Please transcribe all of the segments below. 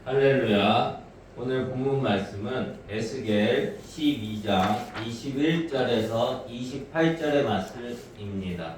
할렐루야. 오늘 본문 말씀은 에스겔 12장 21절에서 28절의 말씀입니다.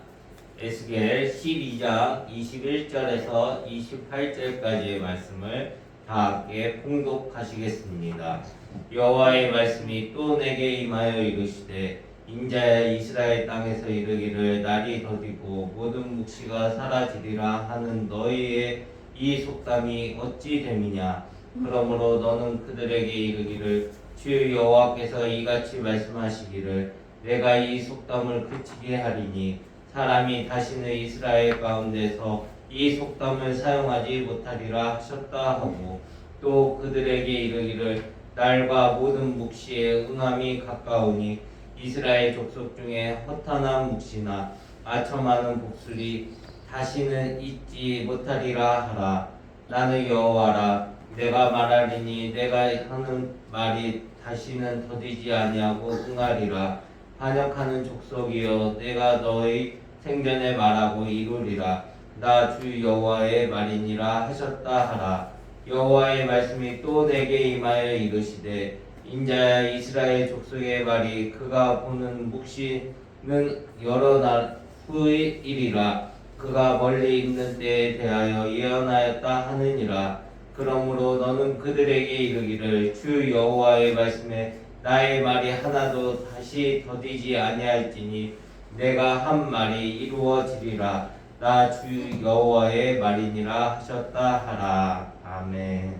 에스겔 12장 21절에서 28절까지의 말씀을 다 함께 봉독하시겠습니다. 여호와의 말씀이 또 내게 임하여 이르시되 인자야 이스라엘 땅에서 이르기를 날이 더디고 모든 묵시가 사라지리라 하는 너희의 이 속담이 어찌 됨이냐. 그러므로 너는 그들에게 이르기를 주 여호와께서 이같이 말씀하시기를 내가 이 속담을 그치게 하리니 사람이 다시는 이스라엘 가운데서 이 속담을 사용하지 못하리라 하셨다 하고, 또 그들에게 이르기를 날과 모든 묵시의 응함이 가까우니 이스라엘 족속 중에 허탄한 묵시나 아첨하는 복술이 다시는 있지 못하리라 하라. 나는 여호와라. 내가 말하리니 내가 하는 말이 다시는 더디지 아니하고 응하리라. 반역하는 족속이여 내가 너희 생전에 말하고 이루리라. 나 주 여호와의 말이니라 하셨다 하라. 여호와의 말씀이 또 내게 임하여 이르시되 인자야 이스라엘 족속의 말이 그가 보는 묵시는 여러 날 후의 일이라. 그가 멀리 있는 때에 대하여 예언하였다 하느니라. 그러므로 너는 그들에게 이르기를 주 여호와의 말씀에 나의 말이 하나도 다시 더디지 아니할지니 내가 한 말이 이루어지리라. 나 주 여호와의 말이니라 하셨다 하라. 아멘.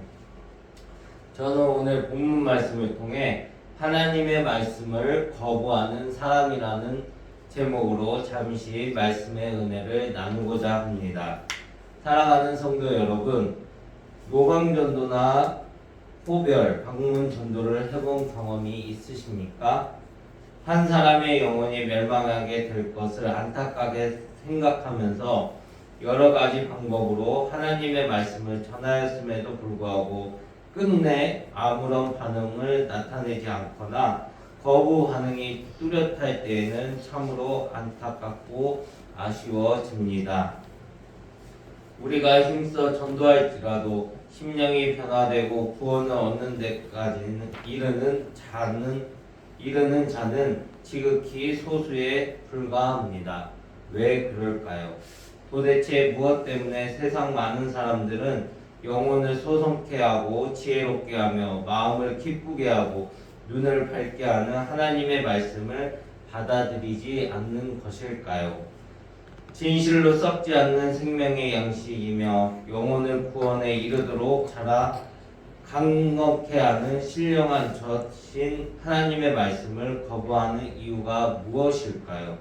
저는 오늘 본문 말씀을 통해 하나님의 말씀을 거부하는 사람이라는 제목으로 잠시 말씀의 은혜를 나누고자 합니다. 사랑하는 성도 여러분, 노방전도나 호별, 방문전도를 해본 경험이 있으십니까? 한 사람의 영혼이 멸망하게 될 것을 안타깝게 생각하면서 여러 가지 방법으로 하나님의 말씀을 전하였음에도 불구하고 끝내 아무런 반응을 나타내지 않거나 거부 반응이 뚜렷할 때에는 참으로 안타깝고 아쉬워집니다. 우리가 힘써 전도할지라도 심령이 변화되고 구원을 얻는 데까지는 이르는 자는 지극히 소수에 불과합니다. 왜 그럴까요? 도대체 무엇 때문에 세상 많은 사람들은 영혼을 소성케 하고 지혜롭게 하며 마음을 기쁘게 하고 눈을 밝게 하는 하나님의 말씀을 받아들이지 않는 것일까요? 진실로 썩지 않는 생명의 양식이며 영혼을 구원에 이르도록 자라 강건케 하는 신령한 젖인 하나님의 말씀을 거부하는 이유가 무엇일까요?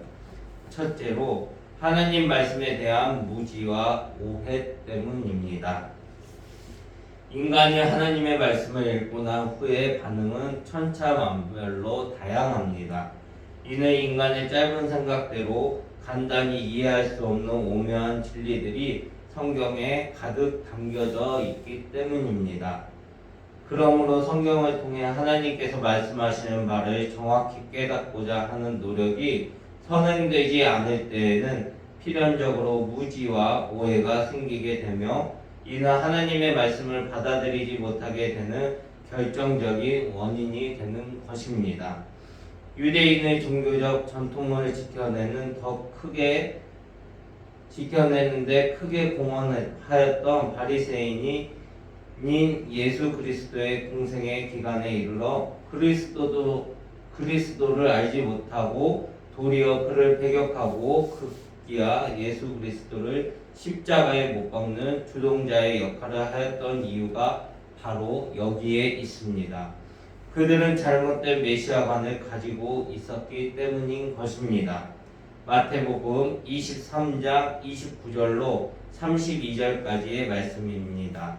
첫째로 하나님 말씀에 대한 무지와 오해 때문입니다. 인간이 하나님의 말씀을 읽고 난 후의 반응은 천차만별로 다양합니다. 이는 인간의 짧은 생각대로 간단히 이해할 수 없는 오묘한 진리들이 성경에 가득 담겨져 있기 때문입니다. 그러므로 성경을 통해 하나님께서 말씀하시는 바를 정확히 깨닫고자 하는 노력이 선행되지 않을 때에는 필연적으로 무지와 오해가 생기게 되며, 이는 하나님의 말씀을 받아들이지 못하게 되는 결정적인 원인이 되는 것입니다. 유대인의 종교적 전통을 지켜내는데 크게 공헌하였던 바리새인인 예수 그리스도의 공생의 기간에 이르러 그리스도를 알지 못하고 도리어 그를 배격하고 급기야 예수 그리스도를 십자가에 못 박는 주동자의 역할을 하였던 이유가 바로 여기에 있습니다. 그들은 잘못된 메시아관을 가지고 있었기 때문인 것입니다. 마태복음 23장 29절로 32절까지의 말씀입니다.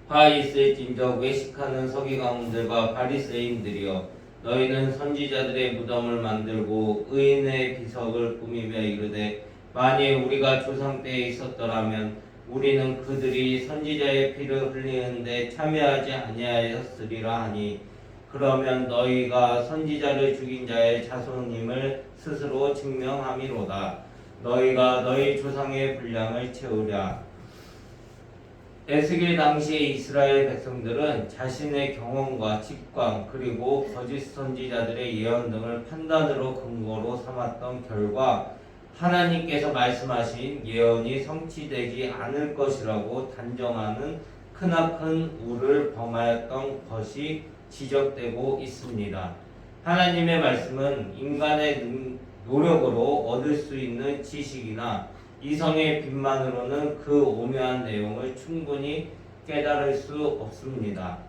화 있을진저 외식하는 서기관들과 바리새인들이여, 너희는 선지자들의 무덤을 만들고 의인의 비석을 꾸미며 이르되 만일 우리가 조상 때에 있었더라면 우리는 그들이 선지자의 피를 흘리는데 참여하지 아니하였으리라 하니, 그러면 너희가 선지자를 죽인 자의 자손임을 스스로 증명함이로다. 너희가 너희 조상의 분량을 채우랴. 에스겔 당시의 이스라엘 백성들은 자신의 경험과 직관 그리고 거짓 선지자들의 예언 등을 판단으로 근거로 삼았던 결과 하나님께서 말씀하신 예언이 성취되지 않을 것이라고 단정하는 크나큰 우를 범하였던 것이 지적되고 있습니다. 하나님의 말씀은 인간의 노력으로 얻을 수 있는 지식이나 이성의 빛만으로는 그 오묘한 내용을 충분히 깨달을 수 없습니다.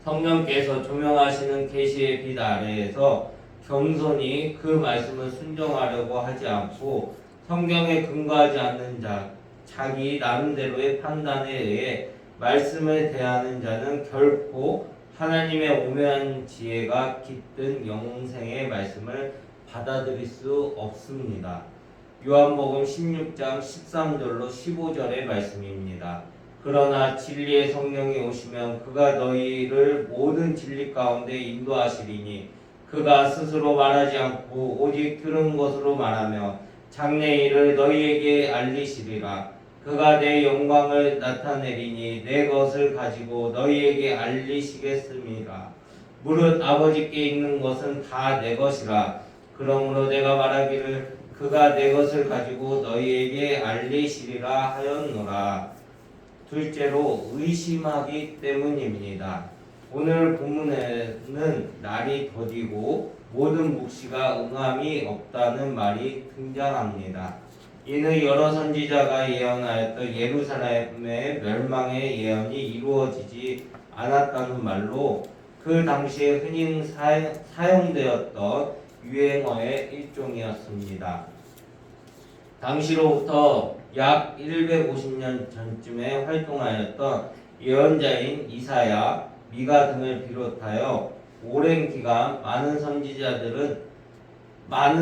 성령께서 조명하시는 계시의 빛 아래에서 겸손히 그 말씀을 순종하려고 하지 않고 성경에 근거하지 않는 자, 자기 나름대로의 판단에 의해 말씀을 대하는 자는 결코 하나님의 오묘한 지혜가 깃든 영생의 말씀을 받아들일 수 없습니다. 요한복음 16장 13절로 15절의 말씀입니다. 그러나 진리의 성령이 오시면 그가 너희를 모든 진리 가운데 인도하시리니 그가 스스로 말하지 않고 오직 들은 것으로 말하며 장래 일을 너희에게 알리시리라. 그가 내 영광을 나타내리니 내 것을 가지고 너희에게 알리시겠음이라. 무릇 아버지께 있는 것은 다 내 것이라. 그러므로 내가 말하기를 그가 내 것을 가지고 너희에게 알리시리라 하였노라. 둘째로 의심하기 때문입니다. 오늘 본문에는 날이 더디고 모든 묵시가 응함이 없다는 말이 등장합니다. 이는 여러 선지자가 예언하였던 예루살렘의 멸망의 예언이 이루어지지 않았다는 말로 그 당시에 흔히 사용되었던 유행어의 일종이었습니다. 당시로부터 약 150년 전쯤에 활동하였던 예언자인 이사야, 미가 등을 비롯하여 오랜 기간 많은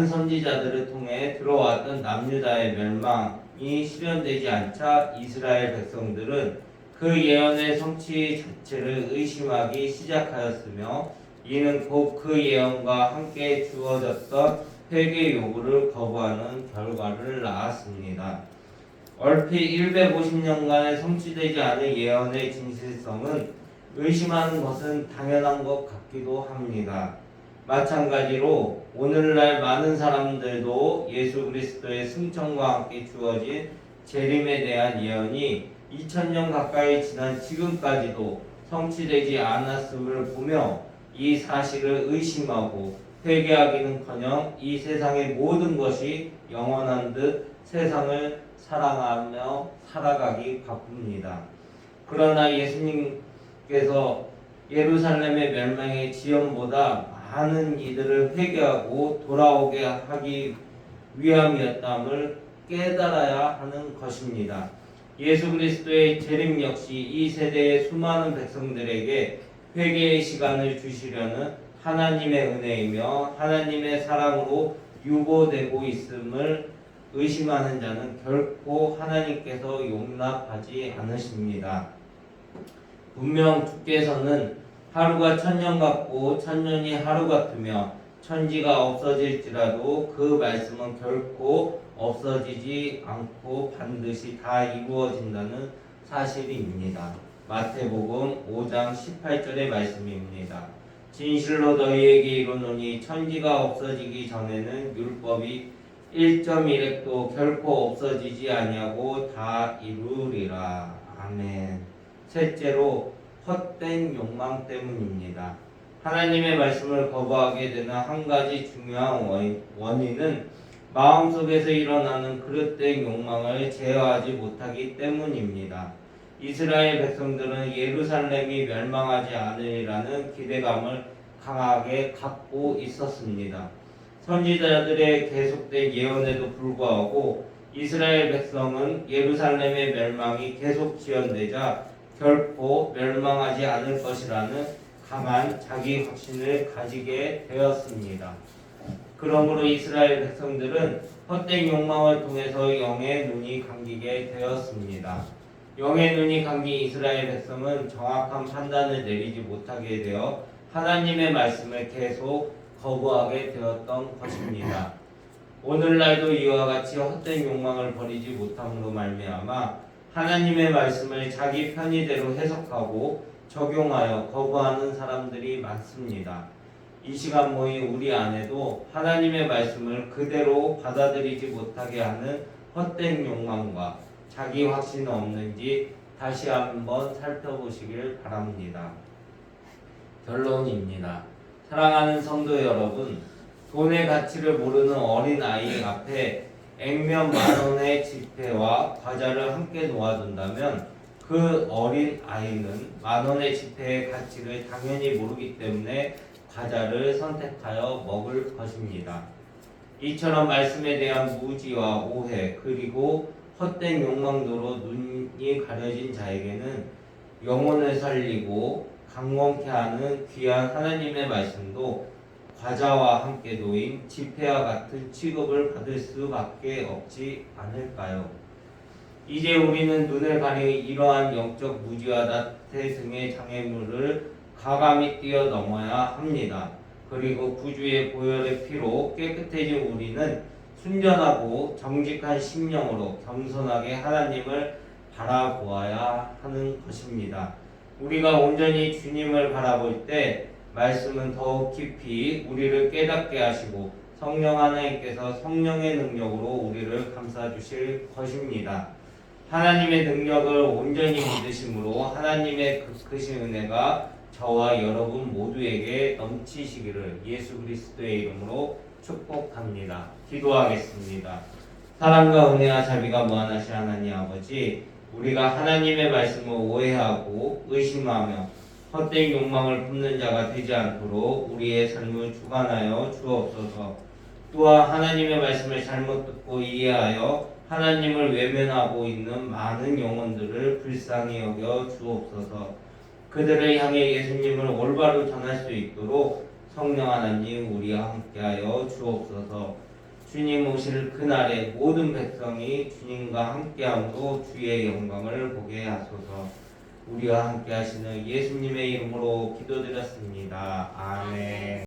선지자들을 통해 들어왔던 남유다의 멸망이 실현되지 않자 이스라엘 백성들은 그 예언의 성취 자체를 의심하기 시작하였으며 이는 곧 그 예언과 함께 주어졌던 회개 요구를 거부하는 결과를 낳았습니다. 얼핏 150년간에 성취되지 않은 예언의 진실성은 의심하는 것은 당연한 것 같기도 합니다. 마찬가지로 오늘날 많은 사람들도 예수 그리스도의 승천과 함께 주어진 재림에 대한 예언이 2000년 가까이 지난 지금까지도 성취되지 않았음을 보며 이 사실을 의심하고 회개하기는커녕 이 세상의 모든 것이 영원한 듯 세상을 사랑하며 살아가기 바쁩니다. 그러나 예수님께서 예루살렘의 멸망의 지연보다 많은 이들을 회개하고 돌아오게 하기 위함이었담을 깨달아야 하는 것입니다. 예수 그리스도의 재림 역시 이 세대의 수많은 백성들에게 회개의 시간을 주시려는 하나님의 은혜이며 하나님의 사랑으로 유보되고 있음을 의심하는 자는 결코 하나님께서 용납하지 않으십니다. 분명 주께서는 하루가 천년 같고 천년이 하루 같으며 천지가 없어질지라도 그 말씀은 결코 없어지지 않고 반드시 다 이루어진다는 사실입니다. 마태복음 5장 18절의 말씀입니다. 진실로 너희에게 이르노니 천지가 없어지기 전에는 율법이 1.1획도 결코 없어지지 아니하고 다 이루리라. 아멘. 셋째로 헛된 욕망 때문입니다. 하나님의 말씀을 거부하게 되는 한 가지 중요한 원인은 마음속에서 일어나는 그릇된 욕망을 제어하지 못하기 때문입니다. 이스라엘 백성들은 예루살렘이 멸망하지 않으리라는 기대감을 강하게 갖고 있었습니다. 선지자들의 계속된 예언에도 불구하고 이스라엘 백성은 예루살렘의 멸망이 계속 지연되자 결코 멸망하지 않을 것이라는 강한 자기 확신을 가지게 되었습니다. 그러므로 이스라엘 백성들은 헛된 욕망을 통해서 영의 눈이 감기게 되었습니다. 영의 눈이 감긴 이스라엘 백성은 정확한 판단을 내리지 못하게 되어 하나님의 말씀을 계속 거부하게 되었던 것입니다. 오늘날도 이와 같이 헛된 욕망을 버리지 못함으로 말미암아 하나님의 말씀을 자기 편의대로 해석하고 적용하여 거부하는 사람들이 많습니다. 이 시간 모인 우리 안에도 하나님의 말씀을 그대로 받아들이지 못하게 하는 헛된 욕망과 자기 확신은 없는지 다시 한번 살펴보시길 바랍니다. 결론입니다. 사랑하는 성도 여러분, 돈의 가치를 모르는 어린 아이 앞에 액면 10,000원의 지폐와 과자를 함께 놓아둔다면 그 어린 아이는 10,000원의 지폐의 가치를 당연히 모르기 때문에 과자를 선택하여 먹을 것입니다. 이처럼 말씀에 대한 무지와 오해 그리고 헛된 욕망도로 눈이 가려진 자에게는 영혼을 살리고 강건케 하는 귀한 하나님의 말씀도 과자와 함께 놓인 지폐와 같은 취급을 받을 수밖에 없지 않을까요? 이제 우리는 눈을 가리는 이러한 영적 무지와 나태 등의 장애물을 과감히 뛰어넘어야 합니다. 그리고 구주의 보혈의 피로 깨끗해진 우리는 순전하고 정직한 심령으로 겸손하게 하나님을 바라보아야 하는 것입니다. 우리가 온전히 주님을 바라볼 때 말씀은 더욱 깊이 우리를 깨닫게 하시고 성령 하나님께서 성령의 능력으로 우리를 감싸주실 것입니다. 하나님의 능력을 온전히 믿으심으로 하나님의 크신 은혜가 저와 여러분 모두에게 넘치시기를 예수 그리스도의 이름으로 축복합니다. 기도하겠습니다. 사랑과 은혜와 자비가 무한하신 하나님 아버지, 우리가 하나님의 말씀을 오해하고 의심하며 헛된 욕망을 품는 자가 되지 않도록 우리의 삶을 주관하여 주옵소서. 또한 하나님의 말씀을 잘못 듣고 이해하여 하나님을 외면하고 있는 많은 영혼들을 불쌍히 여겨 주옵소서. 그들을 향해 예수님을 올바로 전할 수 있도록 성령 하나님 우리와 함께하여 주옵소서. 주님 오실 그날에 모든 백성이 주님과 함께함으로 주의 영광을 보게 하소서. 우리와 함께하시는 예수님의 이름으로 기도드렸습니다. 아멘.